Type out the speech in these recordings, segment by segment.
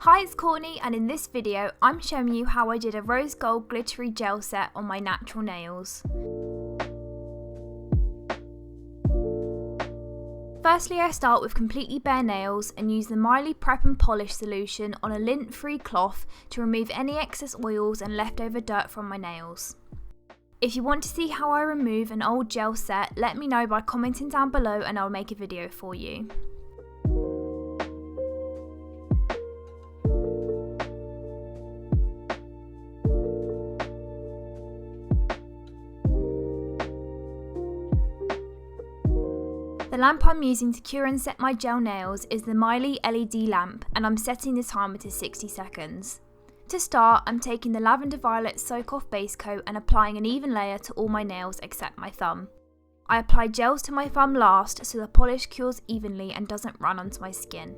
Hi, it's Courtney, and in this video I'm showing you how I did a rose gold glittery gel set on my natural nails. Firstly, I start with completely bare nails and use the Miley Prep and Polish solution on a lint-free cloth to remove any excess oils and leftover dirt from my nails. If you want to see how I remove an old gel set, let me know by commenting down below and I'll make a video for you. The lamp I'm using to cure and set my gel nails is the Miley LED lamp, and I'm setting the timer to 60 seconds. To start, I'm taking the Lavender Violet Soak Off base coat and applying an even layer to all my nails except my thumb. I apply gels to my thumb last so the polish cures evenly and doesn't run onto my skin.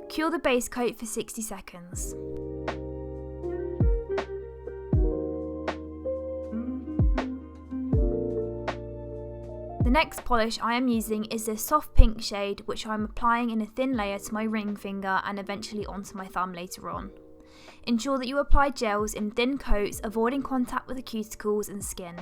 Cure the base coat for 60 seconds. The next polish I am using is this soft pink shade, which I am applying in a thin layer to my ring finger and eventually onto my thumb later on. Ensure that you apply gels in thin coats, avoiding contact with the cuticles and skin.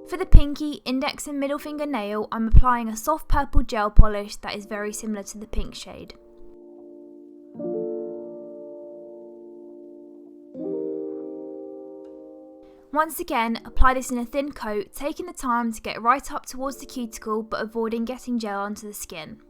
For the pinky, index and middle finger nail, I'm applying a soft purple gel polish that is very similar to the pink shade. Once again, apply this in a thin coat, taking the time to get right up towards the cuticle but avoiding getting gel onto the skin.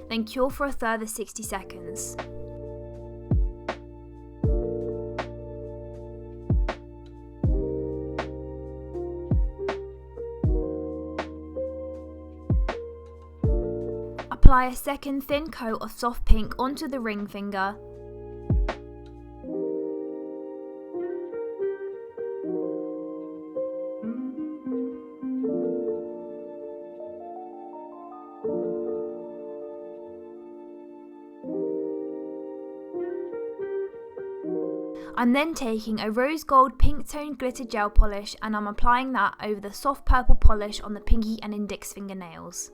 Then cure for a further 60 seconds. Apply a second thin coat of soft pink onto the ring finger. I'm then taking a rose gold pink toned glitter gel polish and I'm applying that over the soft purple polish on the pinky and index fingernails.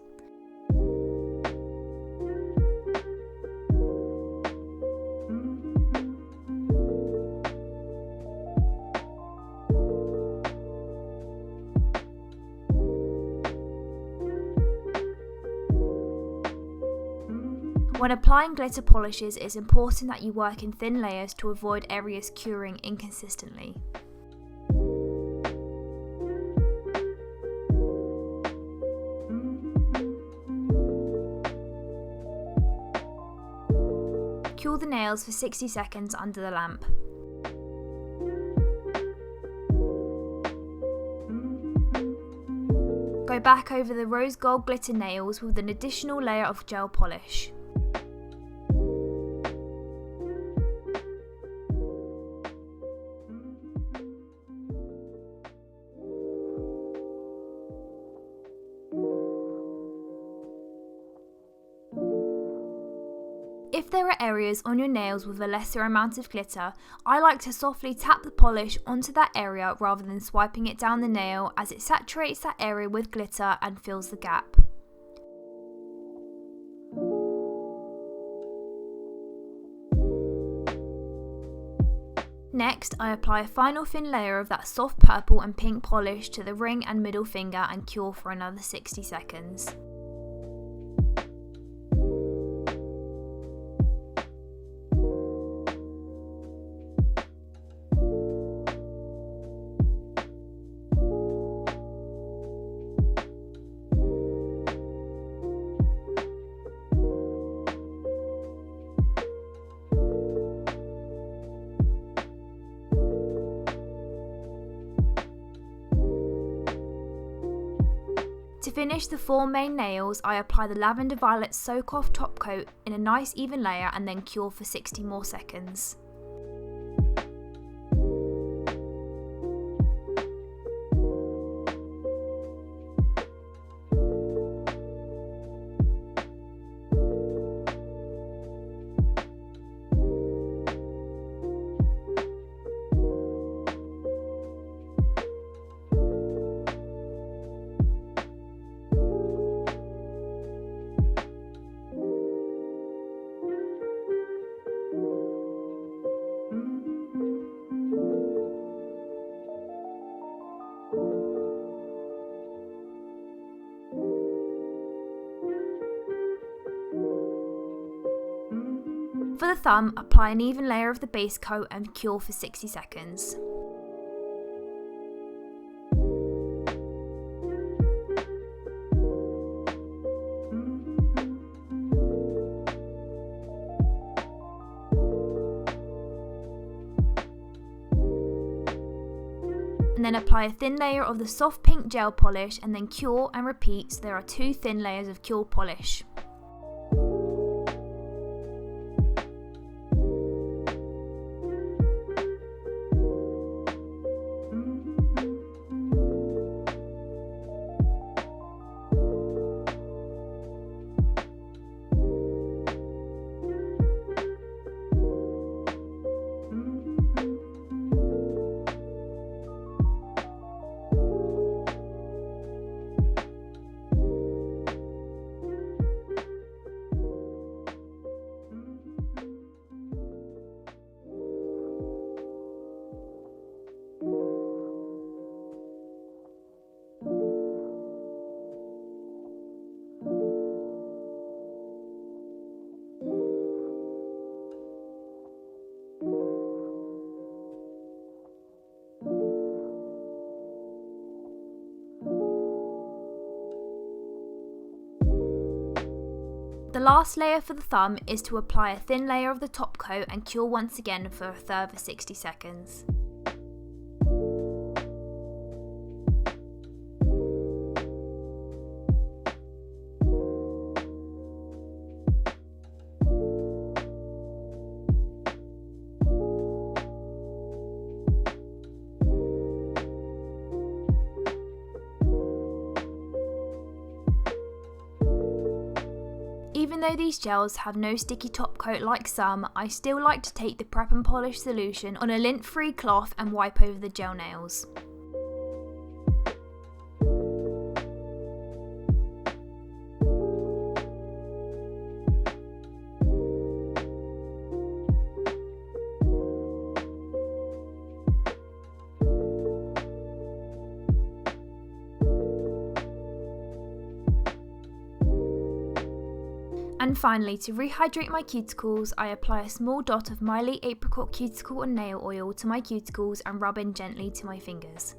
When applying glitter polishes, it's important that you work in thin layers to avoid areas curing inconsistently. cure the nails for 60 seconds under the lamp. Go back over the rose gold glitter nails with an additional layer of gel polish. If there are areas on your nails with a lesser amount of glitter, I like to softly tap the polish onto that area rather than swiping it down the nail, as it saturates that area with glitter and fills the gap. Next, I apply a final thin layer of that soft purple and pink polish to the ring and middle finger and cure for another 60 seconds. To finish the 4 main nails, I apply the lavender violet soak off top coat in a nice even layer and then cure for 60 more seconds. For the thumb, apply an even layer of the base coat and cure for 60 seconds. And then apply a thin layer of the soft pink gel polish and then cure and repeat, so there are 2 thin layers of cured polish. The last layer for the thumb is to apply a thin layer of the top coat and cure once again for a further 60 seconds. Even though these gels have no sticky top coat like some, I still like to take the prep and polish solution on a lint-free cloth and wipe over the gel nails. And finally, to rehydrate my cuticles, I apply a small dot of Miley Apricot Cuticle and Nail Oil to my cuticles and rub in gently to my fingers.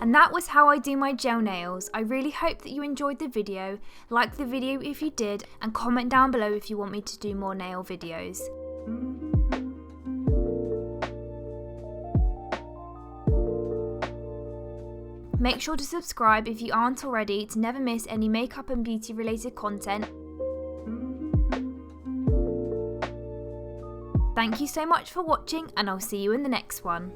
And that was how I do my gel nails. I really hope that you enjoyed the video. Like the video if you did, and comment down below if you want me to do more nail videos. Make sure to subscribe if you aren't already to never miss any makeup and beauty related content. Thank you so much for watching, and I'll see you in the next one.